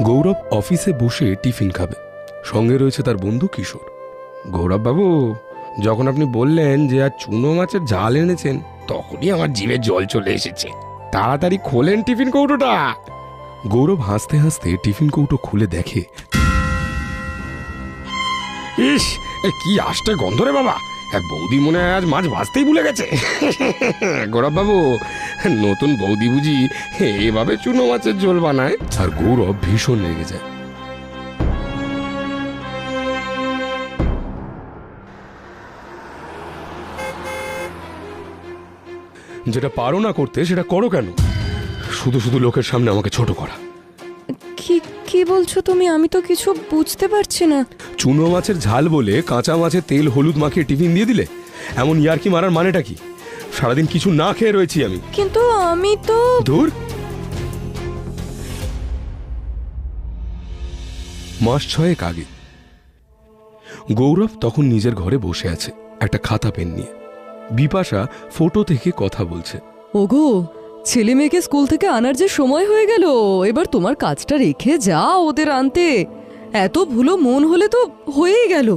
গৌরব অফিসে বসে টিফিন খাবে, সঙ্গে রয়েছে তার বন্ধু কিশোর। গৌরব বাবু, যখন আপনি বললেন যে আজ চুনো মাছের ঝাল এনেছেন, তখনই আমার জিভে জল চলে এসেছে। তাড়াতাড়ি খোলেন টিফিন কৌটোটা। গৌরব হাসতে হাসতে টিফিন কৌটো খুলে দেখে, ইস, কি আষ্টে গন্ধ রে বাবা! বৌদি মনে হয় আজ মাছ ভাজতেই ভুলে গেছে। গৌরব বাবু, নতুন বৌদি বুঝি এভাবে চুনো মাছের ঝোল বানায়? আর গৌরব ভীষণ রেগে যায়। যেটা পারো না করতে সেটা করো কেন? শুধু শুধু লোকের সামনে আমাকে ছোট করা। কি বলছো তুমি? আমি তো কিছু বুঝতে পারছি না। চুনো মাছের ঝাল বলে কাঁচা মাছের তেল হলুদ মাখিয়ে টিফিন দিয়ে দিলে? এমন ইয়ার্কি মারার মানেটা কি? সারাদিন কিছু না খেয়ে রয়েছি আমি। কিন্তু আমি তো... দূর। মাস 6 আগে গৌরব তখন নিজের ঘরে বসে আছে, একটা খাতা পেন নিয়ে। বিপাশা ফটো থেকে কথা বলছে। ওগো, ছেলে মেয়েকে স্কুল থেকে আনার যে সময় হয়ে গেল, এবার তোমার কাজটা রেখে যাও ওদের আনতে। এত ভুলো মন হলে তো হয়েই গেল।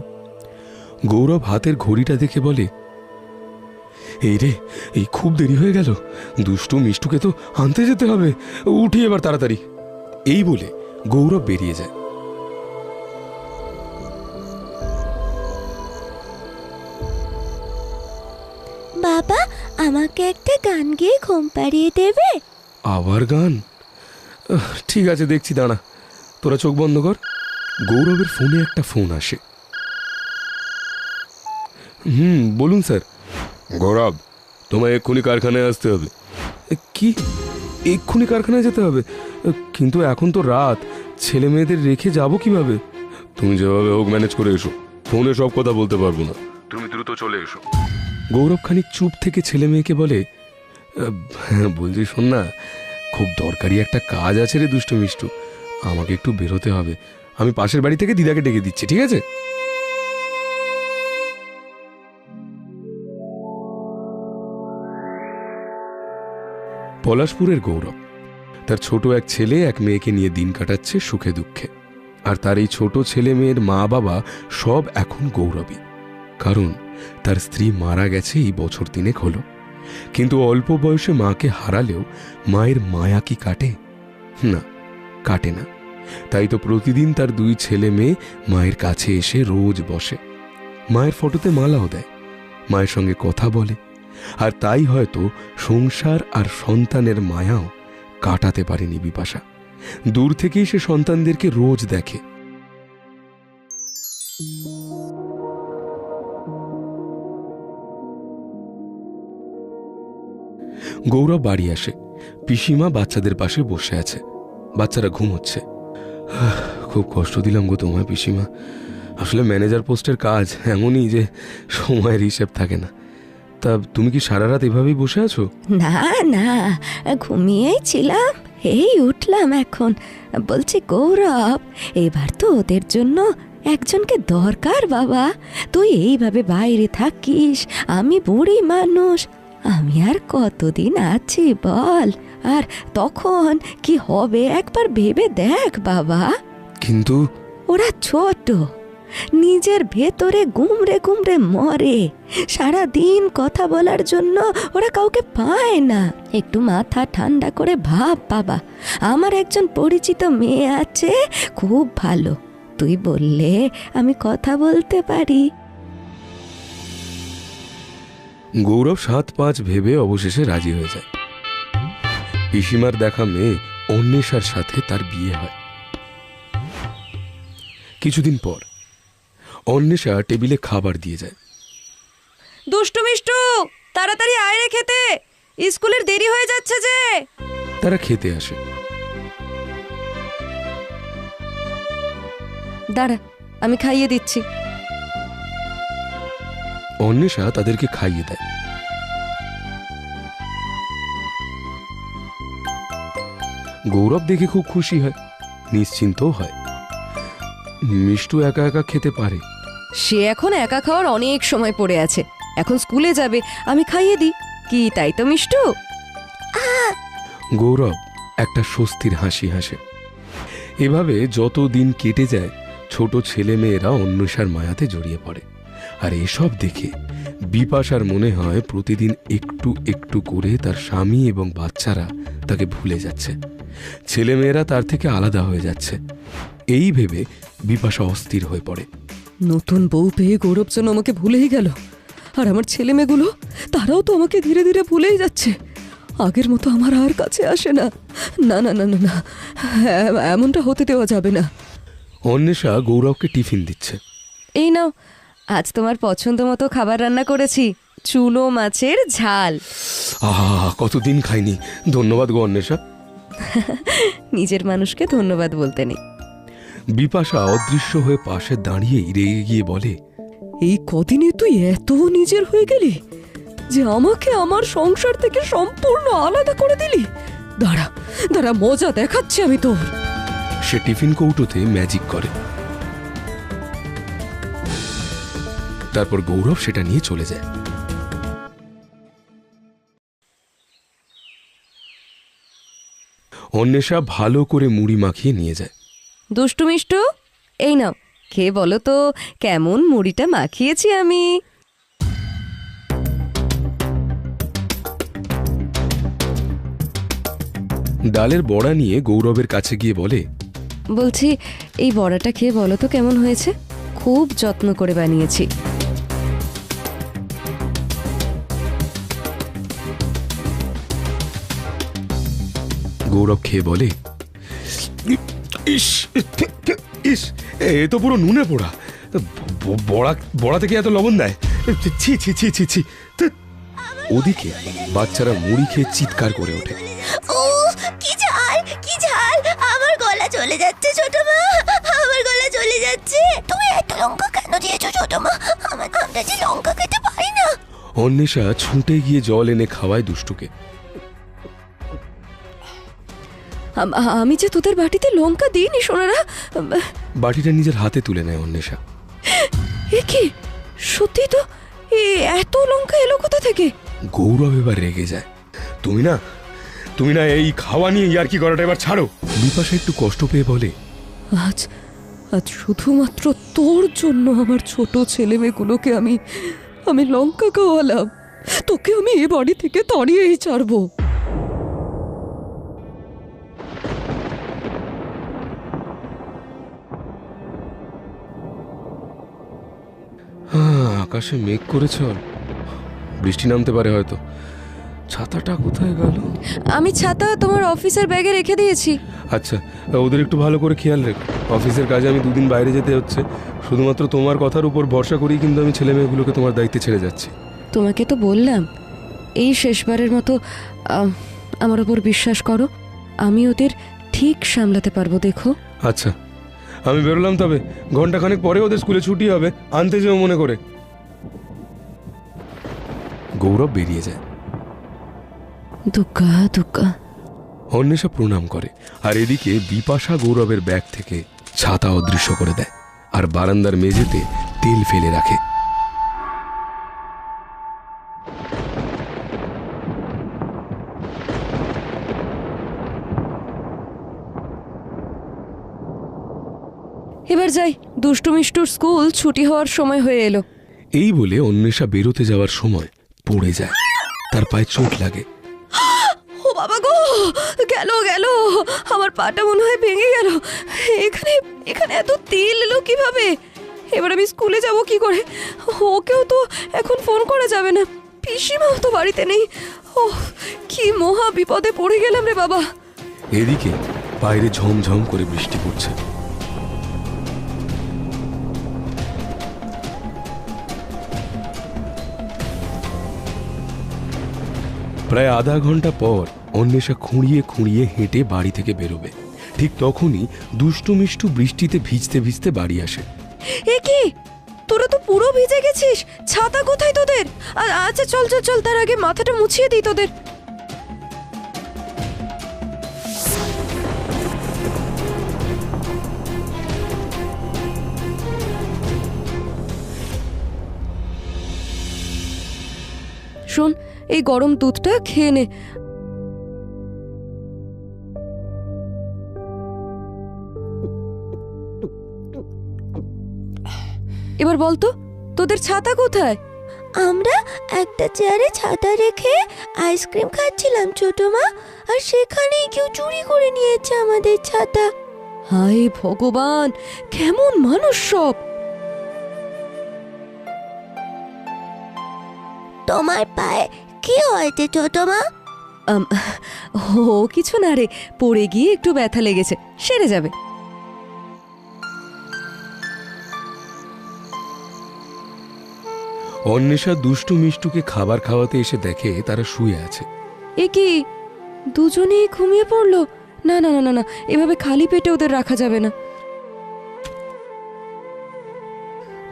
গৌরব হাতের ঘড়িটা দেখে বলে, এই রে, এই খুব দেরি হয়ে গেল। দুষ্টু মিষ্টুকে তো আনতে যেতে হবে, উঠি এবার তাড়াতাড়ি। এই বলে গৌরব বেরিয়ে যায়। বাবা, আমাকে একটা গান গেয়ে ঘুম পাড়িয়ে দেবে? আবার গান? ঠিক আছে, দেখছি, দাঁড়া, তোরা চোখ বন্ধ কর। গৌরবের ফোনে একটা ফোন আসে। বলুন স্যার। গৌরব, তোমায় এক্ষুনি কারখানায় আসতে হবে। কি, এক্ষুনি কারখানায় যেতে হবে? কিন্তু এখন তো রাত, ছেলে মেয়েদের রেখে যাব কিভাবে? তুমি যেভাবে হোক ম্যানেজ করে এসো, ফোনে সব কথা বলতে পারবো না, তুমি দ্রুত চলে এসো। গৌরব খানিক চুপ থেকে ছেলে মেয়েকে বলে, বলছি শোন না, খুব দরকারি একটা কাজ আছে রে দুষ্টু মিষ্টু, আমাকে একটু বেরোতে হবে। আমি পাশের বাড়ি থেকে দিদাকে ডেকে দিচ্ছি, ঠিক আছে? পলাশপুরের গৌরব তার ছোট এক ছেলে এক মেয়েকে নিয়ে দিন কাটাচ্ছে সুখে দুঃখে। আর তার এই ছোট ছেলে মেয়ের মা বাবা সব এখন গৌরবী, কারণ তার স্ত্রী মারা গেছে এই বছর 3 হলো। কিন্তু অল্প বয়সে মাকে হারালেও মায়ের মায়া কি কাটে? না, কাটে না। তাই তো প্রতিদিন তার 2 ছেলে মেয়ে মায়ের কাছে এসে রোজ বসে, মায়ের ফটোতে মালাও দেয়, মায়ের সঙ্গে কথা বলে। আর তাই হয়তো সংসার আর সন্তানের মায়াও কাটাতে পারেনি বিপাশা। দূর থেকেই সে সন্তানদেরকে রোজ দেখে। গৌরব বাড়ি আসে, পিসিমা বাচ্চাদের পাশে বসে আছে, বাচ্চারা ঘুমোচ্ছে। খুব কষ্ট দিলাম গো তোমায় পিসিমা, আসলে ম্যানেজার পোস্টের কাজ এমনই যে সময়ের হিসেব থাকে না। তা তুমি কি সারা রাত এভাবেই বসে আছো? না না, ঘুমিয়েই ছিলাম, এই উঠলাম এখন। বলছি গৌরব, এবার তো ওদের জন্য একজনকে দরকার বাবা। তুই এইভাবে বাইরে থাকিস, আমি বুড়ি মানুষ, আমি আর কতদিন আছি বল? আর তখন কি হবে একবার ভেবে দেখ বাবা। কিন্তু ওরা ছোট, নিজের ভেতরে গুমড়ে গুমড়ে মরে, সারা দিন কথা বলার জন্য ওরা কাউকে পায় না। একটু মাথা ঠান্ডা করে ভাব বাবা, আমার একজন পরিচিত মেয়ে আছে, খুব ভালো, তুই বললে আমি কথা বলতে পারি। গৌরব 7-5 ভেবে অবশেষে রাজি হয়ে যায়। পিসিমার দেখা মেয়ে অন্বেষার সাথে তার বিয়ে হয়। কিছুদিন পর অন্বেষা টেবিলে খাবার দিয়ে যায়। দুষ্টু মিষ্টু, তাড়াতাড়ি আয় রে খেতে, স্কুলের দেরি হয়ে যাচ্ছে যে। তারা খেতে আসে। দাঁড়া, আমি খাইয়ে দিচ্ছি। অন্বেষা তাদেরকে খাইয়ে দেয়। গৌরব দেখে খুব খুশি হয়, নিশ্চিন্তও হয়। মিষ্টু একা একা খেতে পারে? সে এখন একা খাওয়ার অনেক সময় পড়ে আছে, এখন স্কুলে যাবে, আমি খাইয়ে দিই। কি তাই তো মিষ্টু? গৌরব একটা স্বস্তির হাসি হাসে। এভাবে যত দিন কেটে যায় ছোট ছেলে মেয়েরা অন্বেষার মায়াতে জড়িয়ে পড়ে। আর এসব দেখে বিপাশার মনে হয় প্রতিদিন একটু একটু করে তার স্বামী এবং বাচ্চারা তাকে ভুলে যাচ্ছে, ছেলেমেয়েরা তার থেকে আলাদা হয়ে যাচ্ছে। এই ভেবে বিপাশা অস্থির হয়ে পড়ে। নতুন বউ পেয়ে গৌরব যেন আমাকে ভুলেই গেল, আর আমার ছেলে মেয়েগুলো তারাও তো আমাকে ধীরে ধীরে ভুলেই যাচ্ছে। আগের মতো আমার আর কাছে আসে না। না না না না না, এমনটা হতে দেওয়া যাবে না। অন্বেষা গৌরবকে টিফিন দিচ্ছে। এই নাও, আজ তোমার পছন্দ মতো খাবার রান্না করেছি, চুনো মাছের ঝাল। আহা, কতদিন খাইনি, ধন্যবাদ গো অন্বেষা। নিজের মানুষকে ধন্যবাদ বলতে নেই। বিপাশা অদৃশ্য হয়ে পাশে দাঁড়িয়েই রেগে গিয়ে বলে, এই কদিনে তুই এত নিজের হয়ে গেলি যে আমাকে আমার সংসার থেকে সম্পূর্ণ আলাদা করে দিলি। দাঁড়া দাঁড়া, মজা দেখাচ্ছি আমি তোর। সে টিফিন কৌটোতে ম্যাজিক করে। তারপর গৌরব সেটা নিয়ে চলে যায়। অন্বেষা ভালো করে মুড়ি মাখিয়ে নিয়ে যায়। দুষ্টু মিষ্টু, এই নাও, খেয়ে বলো তো কেমন মুড়িটা মাখিয়েছি আমি। ডালের বড়া নিয়ে গৌরবের কাছে গিয়ে বলে, বলছি এই বড়াটা খেয়ে বলো তো কেমন হয়েছে, খুব যত্ন করে বানিয়েছি। গৌরব খেয়ে বলে, ইস ইস, এ তো পুরো নুনে পোড়া। বড়া বড়া থেকে এত লবণ দেয়? ছি ছি ছি ছি ছি। ওদিকে বাচ্চারা মুড়ি খেয়ে চিৎকার করে ওঠে। ও কি ঝাল, কি ঝাল, আমার গলা চলে যাচ্ছে ছোট মা, আমার গলা চলে যাচ্ছে। তুমি এত লঙ্কা কেন দিয়েছো ছোট মা? আমরা যে লঙ্কা খেতে পারি না। অন্বেষা ছুটে গিয়ে জল এনে খাওয়ায় দুষ্টুকে। আমি যে তোদের বাটিতে লঙ্কা দিইনি সোনারা। বাটিটা নিজের হাতে তুলে নেয় অন্বেষা। এ কি, সত্যি তো এত লঙ্কা এলো কোথা থেকে? গৌরব এবার রেগে যায়। তুমি না এই খাওয়া নিয়ে ইয়ার্কি করাটা এবার ছাড়ো। বিপাশা একটু কষ্ট পেয়ে বলে, আজ শুধুমাত্র তোর জন্য আমার ছোট ছেলে মেয়েগুলোকে আমি লঙ্কা খাওয়ালাম। তোকে আমি এ বাড়ি থেকে তাড়িয়েই ছাড়বো। হ্যাঁ, আকাশে মেঘ করেছে, বৃষ্টি নামতে পারে হয়তো। ছাতাটা কোথায় গেল? আমি ছাতা তোমার অফিসের ব্যাগে রেখে দিয়েছি। আচ্ছা, ওদের একটু ভালো করে খেয়াল রেখো। অফিসের কাজে আমি 2 দিন বাইরে যেতে হচ্ছে। শুধুমাত্র তোমার কথার উপর ভরসা করেই কিন্তু আমি ছেলে মেয়েগুলোকে তোমার দায়িত্বে ছেড়ে যাচ্ছি। তোমাকে তো বললাম, এই শেষবারের মতো আমার ওপর বিশ্বাস করো, আমি ওদের ঠিক সামলাতে পারবো। দেখো। আচ্ছা, আমি বেরোলাম তবে। ঘন্টাখানেক পরে ওদের স্কুলে ছুটি হবে, আনতে যেও মনে করে। গৌরব বেরিয়ে যায়। দুগ্গা দুগ্গা। অন্বেষা প্রণাম করে, আর এদিকে বিপাশা গৌরবের ব্যাগ থেকে ছাতা অদৃশ্য করে দেয় আর বারান্দার মেঝেতে তেল ফেলে রাখে। এবার যাই, দুষ্টু মিষ্টুর স্কুল ছুটি হওয়ার সময় হয়ে এলো। এই বলে অন্বেষা বেরোতে যাওয়ার সময় পড়ে যায়। তার পায়ে চোট লাগে। ও বাবা গো, গেল গেল, আমার পাটা মনে হয় ভেঙে গেল। এখানে এত তেল এলো কিভাবে? এবার আমি স্কুলে যাব কি করে? ওকেও তো এখন ফোন করা যাবে না, পিসিমাও তো বাড়িতে নেই। ও কি মহা বিপদে পড়ে গেলাম রে বাবা। এদিকে বাইরে ঝমঝম করে বৃষ্টি পড়ছে। প্রায় আধা ঘন্টা পর অন্বেষা খুঁড়িয়ে খুঁড়িয়ে হেঁটে বাড়ি থেকে বেরোবে। ঠিক তখনই দুষ্টু মিষ্টু বৃষ্টিতে ভিজতে ভিজতে বাড়ি আসে। এ কি, তোরা তো পুরো ভিজে গেছিস, ছাতা কোথায় তোদের? আচ্ছা চল চল চল, তার আগে মাথাটা মুছিয়ে দিই তোদের। শোন, এই গরম দুধটা খেয়ে নে। এবার বলতো তোদের ছাতা কোথায়? আমরা একটা চেয়ারে ছাতা রেখে আইসক্রিম খাচ্ছিলাম ছোট মা, আর সেখানেই কেউ চুরি করে নিয়েছে আমাদের ছাতা। হায় ভগবান, কেমন মানুষ সব! তোমার পায়ে কি হয়েছে ছোট মা? ও কিছু না রে, পড়ে গিয়ে একটু ব্যথা লেগেছে, সেরে যাবে। অন্বেষা দুষ্টু মিষ্টুকে খাবার খাওয়াতে এসে দেখে তারা শুয়ে আছে। এ কি, দুজনেই ঘুমিয়ে পড়লো? না না না না না, এভাবে খালি পেটে ওদের রাখা যাবে না।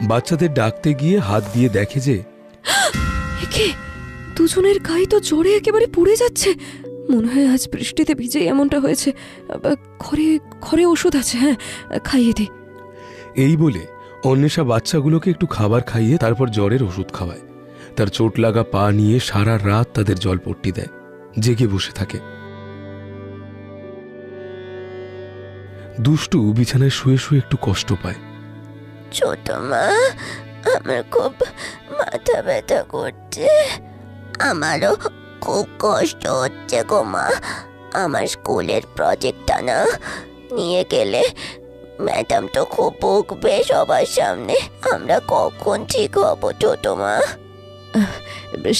বাচ্চাদের ডাকতে গিয়ে হাত দিয়ে দেখে যে এ কি, দুজনের গায়ে তো জ্বরে একেবারে পুড়ে যাচ্ছে। মনে হয় আজ বৃষ্টিতে ভিজে এমনটা হয়েছে। ঘরে ঘরে ওষুধ আছে, হ্যাঁ খাইয়ে দে। এই বলে অন্বেষা বাচ্চাগুলোকে একটু খাবার খাইয়ে তারপর জ্বরের ওষুধ খাওয়ায়। তার চোট লাগা পা নিয়ে সারা রাত তাদের জলপট্টি দেয়, জেগে বসে থাকে। দুষ্টু বিছানায় শুয়ে শুয়ে একটু কষ্ট পায়। ছোট মা, আমার খুব মাথা ব্যথা করছে। আমারও খুব কষ্ট হচ্ছে গো মা। আমার স্কুলের প্রজেক্টটা না নিয়ে গেলে ম্যাডাম তো খুব বকবে সবার সামনে। আমরা কখন ঠিক হব ছোট মা?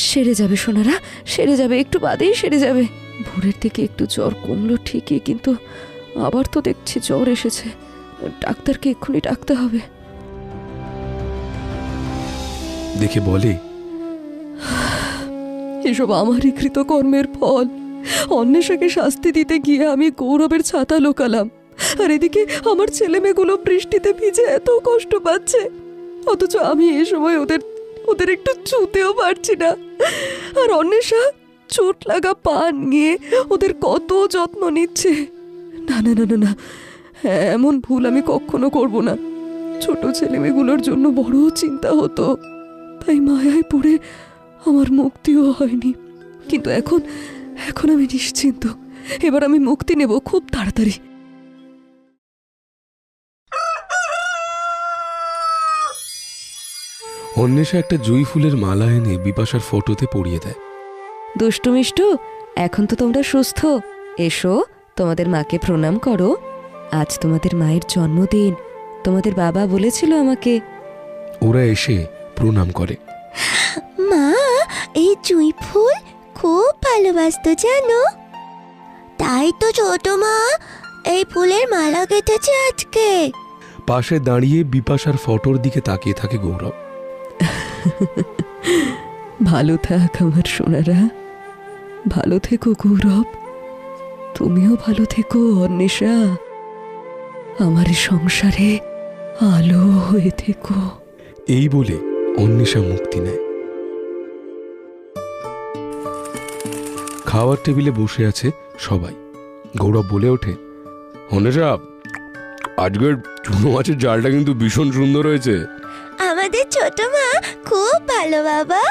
সেরে যাবে সোনারা, সেরে যাবে, একটু বাদেই সেরে যাবে। ভোরের থেকে একটু জ্বর কমলো ঠিকই, কিন্তু আবার তো দেখছি জ্বর এসেছে। ডাক্তারকে এক্ষুনি ডাকতে হবে। দেখে বলে, এসব আমারই কৃতকর্মের ফল। অন্বেষাকে শাস্তি দিতে গিয়ে আমি গৌরবের ছাতা লোকালাম, আর এদিকে আমার ছেলে মেয়েগুলো বৃষ্টিতে ভিজে এত কষ্ট পাচ্ছে, অথচ আমি এ সময় ওদের একটু ছুঁতেও পারছি না। আর অন্বেষা চোট লাগা পা নিয়ে ওদের কত যত্ন নিচ্ছে। না না না না না, এমন ভুল আমি কখনো করব না। ছোট ছেলে মেয়েগুলোর জন্য বড় চিন্তা হতো, তাই মায়ায় পড়ে আমার মুক্তিও হয়নি। কিন্তু এখন আমি নিশ্চিন্ত। এবার আমি মুক্তি নেব খুব তাড়াতাড়ি। অন্বেষা একটা জুঁই ফুলের মালা এনে বিপাশার ফটোতে পরিয়ে দেয়। দুষ্টু মিষ্টু, এখন তো তোমরা সুস্থ, এসো তোমাদের মাকে প্রণাম করো। আজ তোমাদের মায়ের জন্মদিন, তোমাদের বাবা বলেছিল আমাকে। ওরা এসে প্রণাম করে। মা, এই জুঁই ফুল খুব ভালোবাসতো জানো। তাই তো ছোট মা এই ফুলের মালা গেঁথেছে আজকে। পাশে দাঁড়িয়ে বিপাশার ফটোর দিকে তাকিয়ে থাকে গৌরব। ভালো থাক আমার সোনারা, ভালো থেকো গৌরব, তুমিও ভালো থেকো অন্বেষা, আমার সংসারে আলো হয়ে থেকো। এই বলে অন্বেষা মুক্তি নেয়। খাওয়ার টেবিলে বসে আছে সবাই। গৌরব বলে ওঠে, অন্বেষা, আজকের চুনো মাছের জালটা কিন্তু ভীষণ সুন্দর হয়েছে। আমাদের ছোট মা খুব ভালো বাবা।